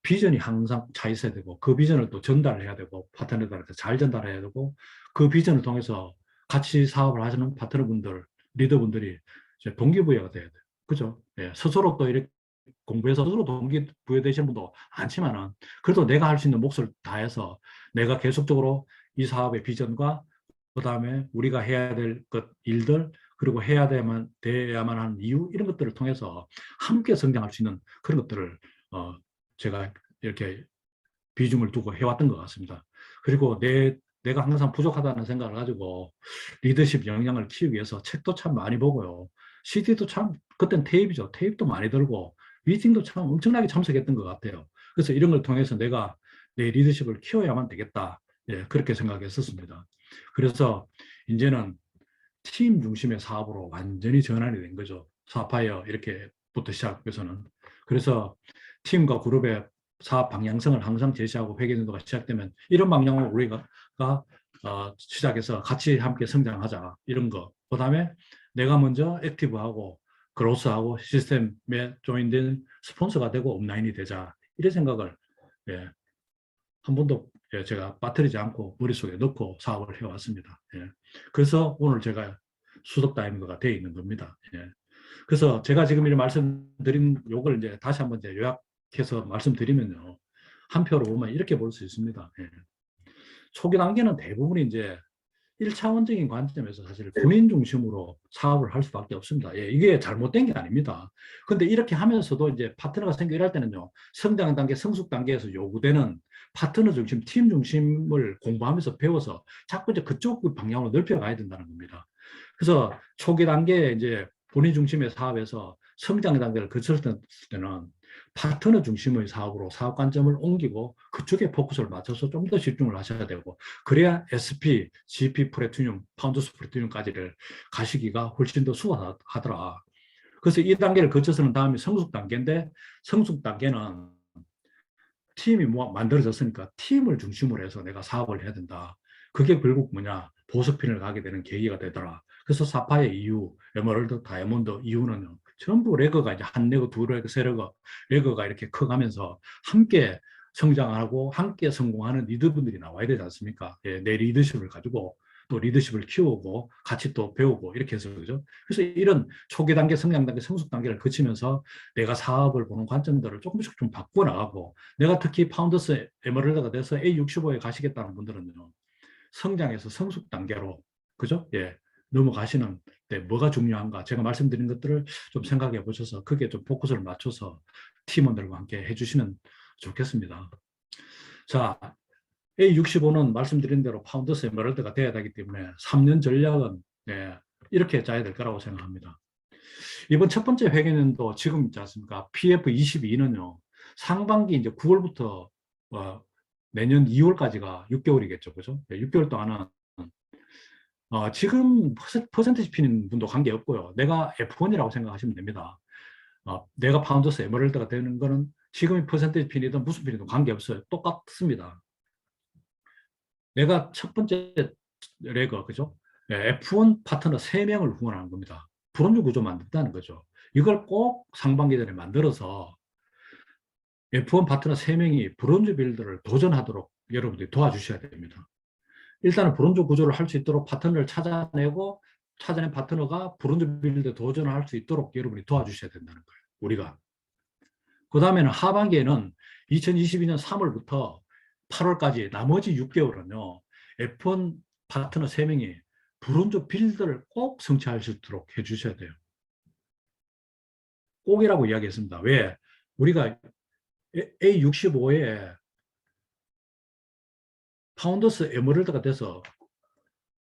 비전이 항상 차 있어야 되고 그 비전을 또 전달해야 되고 파트너들한테 잘 전달해야 되고 그 비전을 통해서 같이 사업을 하시는 파트너분들, 리더분들이 이제 동기부여가 돼야 돼요. 그죠? 예, 스스로 또 이렇게 공부해서 스스로 동기부여 되시는 분도 많지만은 그래도 내가 할 수 있는 몫을 다해서 내가 계속적으로 이 사업의 비전과 그다음에 우리가 해야 될 것 일들 그리고 돼야만 하는 이유 이런 것들을 통해서 함께 성장할 수 있는 그런 것들을 제가 이렇게 비중을 두고 해왔던 것 같습니다. 그리고 내가 항상 부족하다는 생각을 가지고 리더십 역량을 키우기 위해서 책도 참 많이 보고요. CD도 참, 그땐 테이프죠. 테이프도 많이 들고, 미팅도 참 엄청나게 참석했던 것 같아요. 그래서 이런 걸 통해서 내가 내 리더십을 키워야만 되겠다. 예, 그렇게 생각했었습니다. 그래서 이제는 팀 중심의 사업으로 완전히 전환이 된 거죠. 사파이어 이렇게부터 시작해서는. 그래서 팀과 그룹의 사업 방향성을 항상 제시하고 회계연도가 시작되면 이런 방향으로 우리가 시작해서 같이 함께 성장하자 이런 거. 그다음에 내가 먼저 액티브하고 그로스하고 시스템에 조인된 스폰서가 되고 업라인이 되자 이런 생각을 예, 한 번도 예, 제가 빠뜨리지 않고 머릿속에 넣고 사업을 해왔습니다. 예. 그래서 오늘 제가 수석 다이너가 되어 있는 겁니다. 예. 그래서 제가 지금 이렇게 말씀드린 요걸 이제 다시 한번 이제 요약해서 말씀드리면요. 한 표로 보면 이렇게 볼 수 있습니다. 예. 초기 단계는 대부분 이제 1차원적인 관점에서 사실 본인 중심으로 사업을 할 수밖에 없습니다. 예, 이게 잘못된 게 아닙니다. 근데 이렇게 하면서도 이제 파트너가 생겨 이럴 때는요, 성장 단계, 성숙 단계에서 요구되는 파트너 중심, 팀 중심을 공부하면서 배워서 자꾸 이제 그쪽 방향으로 넓혀가야 된다는 겁니다. 그래서 초기 단계에 이제 본인 중심의 사업에서 성장 단계를 거쳤을 때는 파트너 중심의 사업으로 사업 관점을 옮기고 그쪽에 포커스를 맞춰서 좀 더 집중을 하셔야 되고 그래야 SP, GP 플래티늄, 파운더스 플래티늄까지를 가시기가 훨씬 더 수월하더라. 그래서 이 단계를 거쳐서는 다음에 성숙 단계인데 성숙 단계는 팀이 뭐 만들어졌으니까 팀을 중심으로 해서 내가 사업을 해야 된다. 그게 결국 뭐냐 보석핀을 가게 되는 계기가 되더라. 그래서 사파의 이유, 에메랄드, 다이아몬드 이유는요. 전부 레거가 이제 한 레거, 두 레거, 세 레거가 이렇게 커가면서 함께 성장하고 함께 성공하는 리더분들이 나와야 되지 않습니까? 예, 내 리더십을 가지고 또 리더십을 키우고 같이 또 배우고 이렇게 해서 그죠? 그래서 이런 초기 단계, 성장 단계, 성숙 단계를 거치면서 내가 사업을 보는 관점들을 조금씩 좀 바꿔 나가고 내가 특히 파운더스 에메랄드가 돼서 A65에 가시겠다는 분들은요. 성장해서 성숙 단계로 그죠? 예. 넘어가시는 때 뭐가 중요한가 제가 말씀드린 것들을 좀 생각해 보셔서 그게 좀 포커스를 맞춰서 팀원들과 함께 해주시면 좋겠습니다. 자, A65는 말씀드린 대로 파운더스 에메랄드가 돼야 되기 때문에 3년 전략은 예, 이렇게 짜야 될 거라고 생각합니다. 이번 첫 번째 회계년도 지금 있지 않습니까? PF22는요. 상반기 이제 9월부터 내년 2월까지가 6개월이겠죠. 그죠? 6개월 동안은 지금 퍼센티지 피는 분도 관계없고요. 내가 F1이라고 생각하시면 됩니다. 내가 파운더스 에메랄드가 되는 거는 지금의 퍼센티지 핀이든 무슨 핀이든 관계없어요. 똑같습니다. 내가 첫 번째 레거, 그죠? F1 파트너 3명을 후원하는 겁니다. 브론즈 구조 만든다는 거죠. 이걸 꼭 상반기 전에 만들어서 F1 파트너 3명이 브론즈 빌드를 도전하도록 여러분들이 도와주셔야 됩니다. 일단은 브론즈 구조를 할 수 있도록 파트너를 찾아내고 찾아낸 파트너가 브론즈 빌드 도전을 할 수 있도록 여러분이 도와주셔야 된다는 거예요. 우리가. 그 다음에는 하반기에는 2022년 3월부터 8월까지 나머지 6개월은요. F1 파트너 3명이 브론즈 빌드를 꼭 성취할 수 있도록 해주셔야 돼요. 꼭이라고 이야기했습니다. 왜? 우리가 A65에 파운더스 에메랄드가 돼서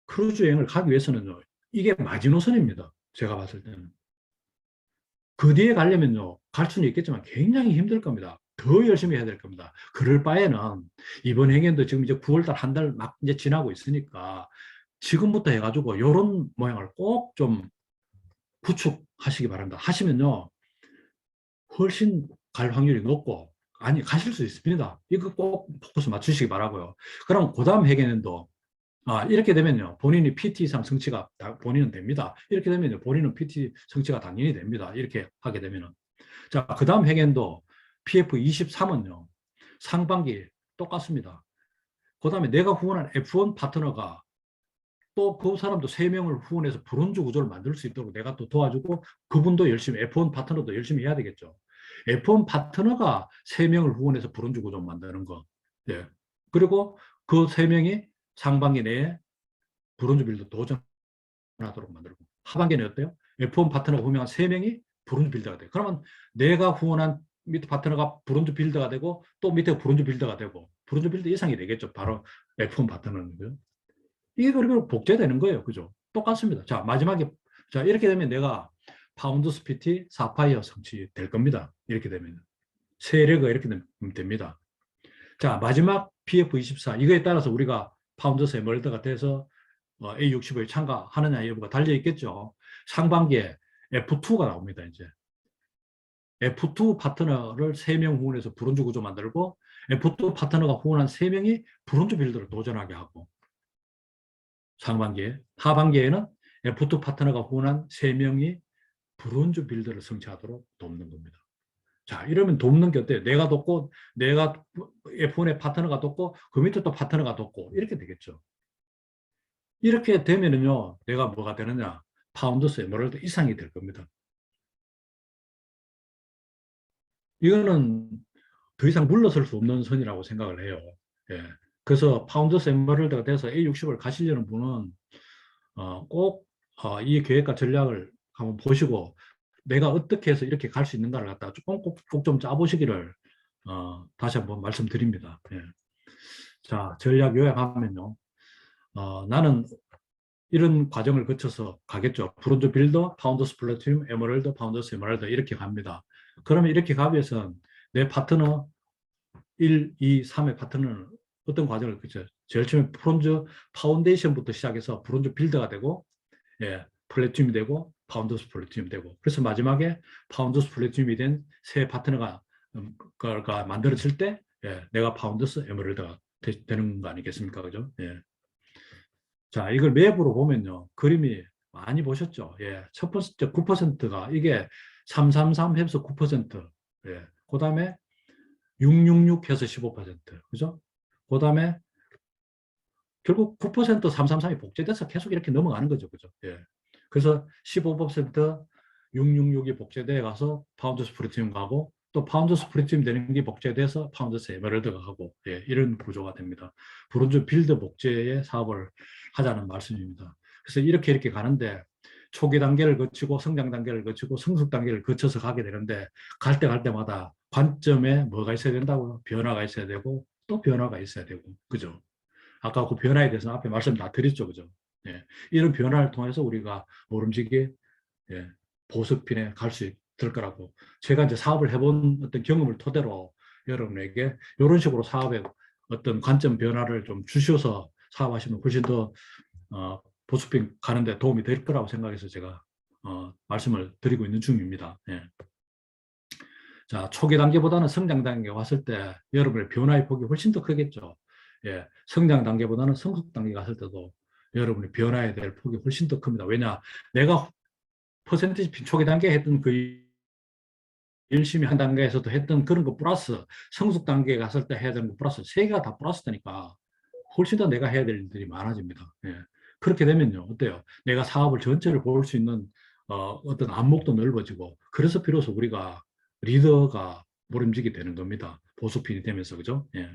크루즈 여행을 가기 위해서는요. 이게 마지노선입니다. 제가 봤을 때는. 그 뒤에 가려면요. 갈 수는 있겠지만 굉장히 힘들 겁니다. 더 열심히 해야 될 겁니다. 그럴 바에는 이번 행연도 지금 이제 9월달 한 달 막 이제 지나고 있으니까 지금부터 해가지고 이런 모양을 꼭 좀 구축하시기 바랍니다. 하시면요. 훨씬 갈 확률이 높고 아니 가실 수 있습니다. 이거 꼭 포커스 맞추시기 바라고요. 그럼 그 다음 회계년도 이렇게 되면요. 본인이 PT 이상 성취가 본인은 됩니다. 이렇게 되면요. 본인은 PT 성취가 당연히 됩니다. 이렇게 하게 되면은. 자, 그 다음 회계년도 PF23은요. 상반기 똑같습니다. 그 다음에 내가 후원한 F1 파트너가 또 그 사람도 3명을 후원해서 브론즈 구조를 만들 수 있도록 내가 또 도와주고 그분도 열심히 F1 파트너도 열심히 해야 되겠죠. F1 파트너가 3명을 후원해서 브론즈 구조 만드는 거. 예. 그리고 그 3명이 상반기 내에 브론즈 빌드 도전하도록 만들고 하반기는 어때요? F1 파트너가 후원한 3명이 브론즈 빌드가 돼요. 그러면 내가 후원한 밑에 파트너가 브론즈 빌드가 되고 또 밑에 브론즈 빌드가 되고 브론즈 빌더 이상이 되겠죠. 바로 F1 파트너는요. 이게 그리고 복제되는 거예요. 그죠? 똑같습니다. 자, 마지막에, 자, 이렇게 되면 내가 파운드 스피티 사파이어 성취될 겁니다. 이렇게 되면. 세례가 이렇게 되면 됩니다. 자, 마지막 PF24. 이거에 따라서 우리가 파운드스 에머럴드가 돼서 A65에 참가하느냐 여부가 달려 있겠죠. 상반기에 F2가 나옵니다. 이제. F2 파트너를 3명 후원해서 브론즈 구조 만들고 F2 파트너가 후원한 3명이 브론즈 빌더를 도전하게 하고 상반기에, 하반기에는 F2 파트너가 후원한 3명이 브론즈 빌더를 성취하도록 돕는 겁니다. 자, 이러면 돕는 게 어때요? 내가 돕고, 내가 F1의 파트너가 돕고, 그 밑에 또 파트너가 돕고, 이렇게 되겠죠. 이렇게 되면은요, 내가 뭐가 되느냐? 파운더스 에머럴드 이상이 될 겁니다. 이거는 더 이상 물러설 수 없는 선이라고 생각을 해요. 예. 그래서 파운더스 에머럴드가 돼서 A60을 가시려는 분은 꼭 이 계획과 전략을 한번 보시고 내가 어떻게 해서 이렇게 갈 수 있는가를 갖다가 꼭 좀 짜보시기를 다시 한번 말씀드립니다. 예. 자, 전략 요약하면요. 나는 이런 과정을 거쳐서 가겠죠. 브론즈 빌더, 파운더스 플래티늄, 에메랄드, 파운더스 에메랄드 이렇게 갑니다. 그러면 이렇게 가기 위해서는 내 파트너 1, 2, 3의 파트너는 어떤 과정을 거쳐요? 제일 처음에 브론즈 파운데이션부터 시작해서 브론즈 빌더가 되고 예, 플래티늄이 되고 파운더스 플래티늄이 되고 그래서 마지막에 파운더스 플래티늄이 된 새 파트너가 만들어질 때 예, 내가 파운더스 에메랄드가 되는 거 아니겠습니까? 그죠? 예. 자, 이걸 맵으로 보면요. 그림이 많이 보셨죠? 예. 첫 번째 9%가 이게 333 해서 9%. 예. 그 다음에 666 해서 15%. 그죠? 그 다음에 결국 9% 333이 복제돼서 계속 이렇게 넘어가는 거죠. 그죠? 예. 그래서 15% 666이 복제돼 가서 파운드 스프리팀 가고 또 파운드 스프리팀 되는 게 복제돼서 파운드 에메랄드가 가고 예, 이런 구조가 됩니다. 브론즈 빌드 복제의 사업을 하자는 말씀입니다. 그래서 이렇게 가는데 초기 단계를 거치고 성장 단계를 거치고 성숙 단계를 거쳐서 가게 되는데 갈 때마다 관점에 뭐가 있어야 된다고요? 변화가 있어야 되고 또 변화가 있어야 되고 그죠? 아까 그 변화에 대해서 앞에 말씀 다 드렸죠. 그죠? 예. 이런 변화를 통해서 우리가 모름지기 예, 보습핀에 갈 수 있을 거라고 제가 이제 사업을 해본 어떤 경험을 토대로 여러분에게 이런 식으로 사업의 어떤 관점 변화를 좀 주셔서 사업하시면 훨씬 더 보습핀 가는데 도움이 될 거라고 생각해서 제가 말씀을 드리고 있는 중입니다. 예. 자, 초기 단계보다는 성장 단계가 왔을 때 여러분의 변화의 폭이 훨씬 더 크겠죠. 예, 성장 단계보다는 성숙 단계가 왔을 때도 여러분의 변화에 대한 폭이 훨씬 더 큽니다. 왜냐, 내가 퍼센티지 초기 단계에 했던 그 열심히 한 단계에서도 했던 그런 거 플러스 성숙 단계에 갔을 때 해야 되는 거 플러스 세 개가 다 플러스 되니까 훨씬 더 내가 해야 될 일들이 많아집니다. 예. 그렇게 되면요, 어때요? 내가 사업을 전체를 볼 수 있는 어떤 안목도 넓어지고 그래서 비로소 우리가 리더가 모름지기 되는 겁니다. 보수핀이 되면서 그죠? 예.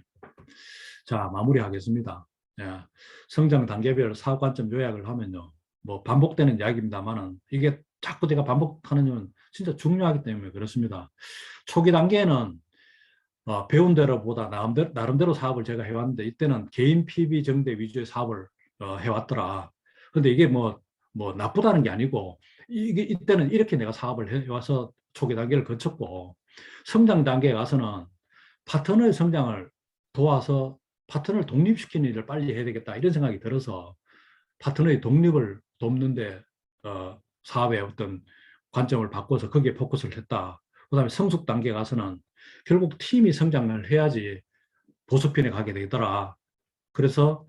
자, 마무리하겠습니다. 예. 성장 단계별 사업 관점 요약을 하면요, 뭐 반복되는 이야기입니다만은 이게 자꾸 제가 반복하는 이유는 진짜 중요하기 때문에 그렇습니다. 초기 단계에는 배운 대로보다 나름대로 사업을 제가 해왔는데 이때는 개인 PB 정대 위주의 사업을 해왔더라. 근데 이게 뭐 나쁘다는 게 아니고 이때는 이렇게 내가 사업을 해와서 초기 단계를 거쳤고 성장 단계에 가서는 파트너의 성장을 도와서 파트너를 독립시키는 일을 빨리 해야 되겠다 이런 생각이 들어서 파트너의 독립을 돕는데 사업의 어떤 관점을 바꿔서 거기에 포커스를 했다. 그다음에 성숙 단계에 가서는 결국 팀이 성장을 해야지 보수편에 가게 되더라. 그래서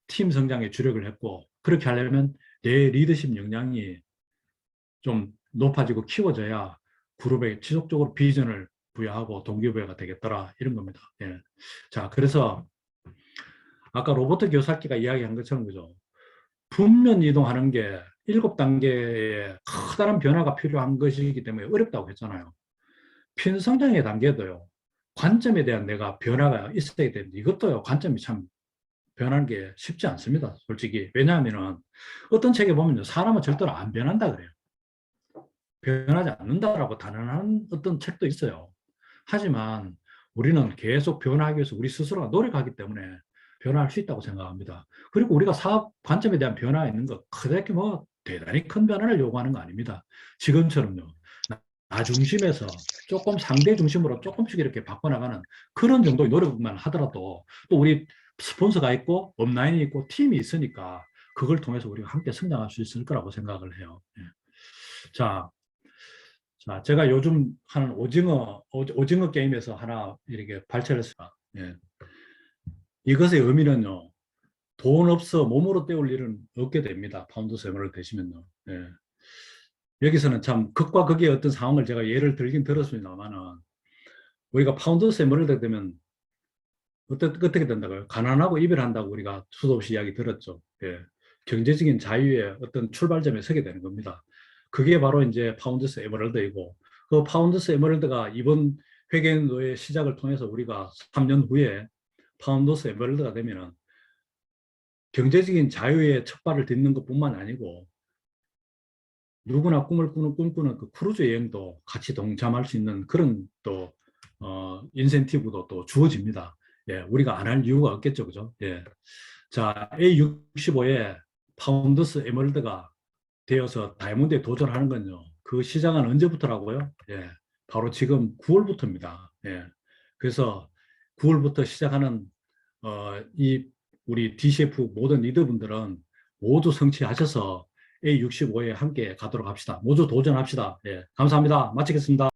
팀 성장에 주력을 했고 그렇게 하려면 내 리더십 역량이 좀 높아지고 키워져야 그룹에 지속적으로 비전을 부여하고 동기부여가 되겠더라 이런 겁니다. 예. 자, 그래서 아까 로버트 교사기가 이야기한 것처럼 그죠. 분면 이동하는 게 7단계의 커다란 변화가 필요한 것이기 때문에 어렵다고 했잖아요. 편성장의 단계도요. 관점에 대한 내가 변화가 있어야 되는데 이것도요. 관점이 참 변하는 게 쉽지 않습니다. 솔직히. 왜냐하면 어떤 책에 보면요. 사람은 절대로 안 변한다 그래요. 변하지 않는다라고 단언하는 어떤 책도 있어요. 하지만 우리는 계속 변화하기 위해서 우리 스스로가 노력하기 때문에 변화할 수 있다고 생각합니다. 그리고 우리가 사업 관점에 대한 변화가 있는 거 그렇게 뭐 대단히 큰 변화를 요구하는 거 아닙니다. 지금처럼요. 나 중심에서 조금 상대 중심으로 조금씩 이렇게 바꿔나가는 그런 정도의 노력만 하더라도 또 우리 스폰서가 있고 업라인이 있고 팀이 있으니까 그걸 통해서 우리가 함께 성장할 수 있을 거라고 생각을 해요. 예. 자, 제가 요즘 하는 오징어 게임에서 하나 이렇게 발췌를 했습니다. 예. 이것의 의미는요, 돈 없어 몸으로 때울 일은 없게 됩니다. 파운드 세머를 되시면요. 예. 여기서는 참 극과 극의 어떤 상황을 제가 예를 들긴 들었습니다만은 우리가 파운드 세머를 되게 되면 어떻게 된다고요? 가난하고 이별한다고 우리가 수도 없이 이야기 들었죠. 예. 경제적인 자유의 어떤 출발점에 서게 되는 겁니다. 그게 바로 이제 파운드스 에메랄드이고 그 파운드스 에메랄드가 이번 회계연도의 시작을 통해서 우리가 3년 후에 파운드스 에메랄드가 되면은 경제적인 자유의 첫 발을 딛는 것뿐만 아니고 누구나 꿈꾸는 그 크루즈 여행도 같이 동참할 수 있는 그런 또 인센티브도 또 주어집니다. 예, 우리가 안 할 이유가 없겠죠, 그죠? 예. 자, A65에 파운드스 에merald가 되어서 다이아몬드에 도전하는 건요. 그 시작은 언제부터라고요? 예, 바로 지금 9월부터입니다. 예. 그래서 9월부터 시작하는 이 우리 DCF 모든 리더분들은 모두 성취하셔서 A65에 함께 가도록 합시다. 모두 도전합시다. 예, 감사합니다. 마치겠습니다.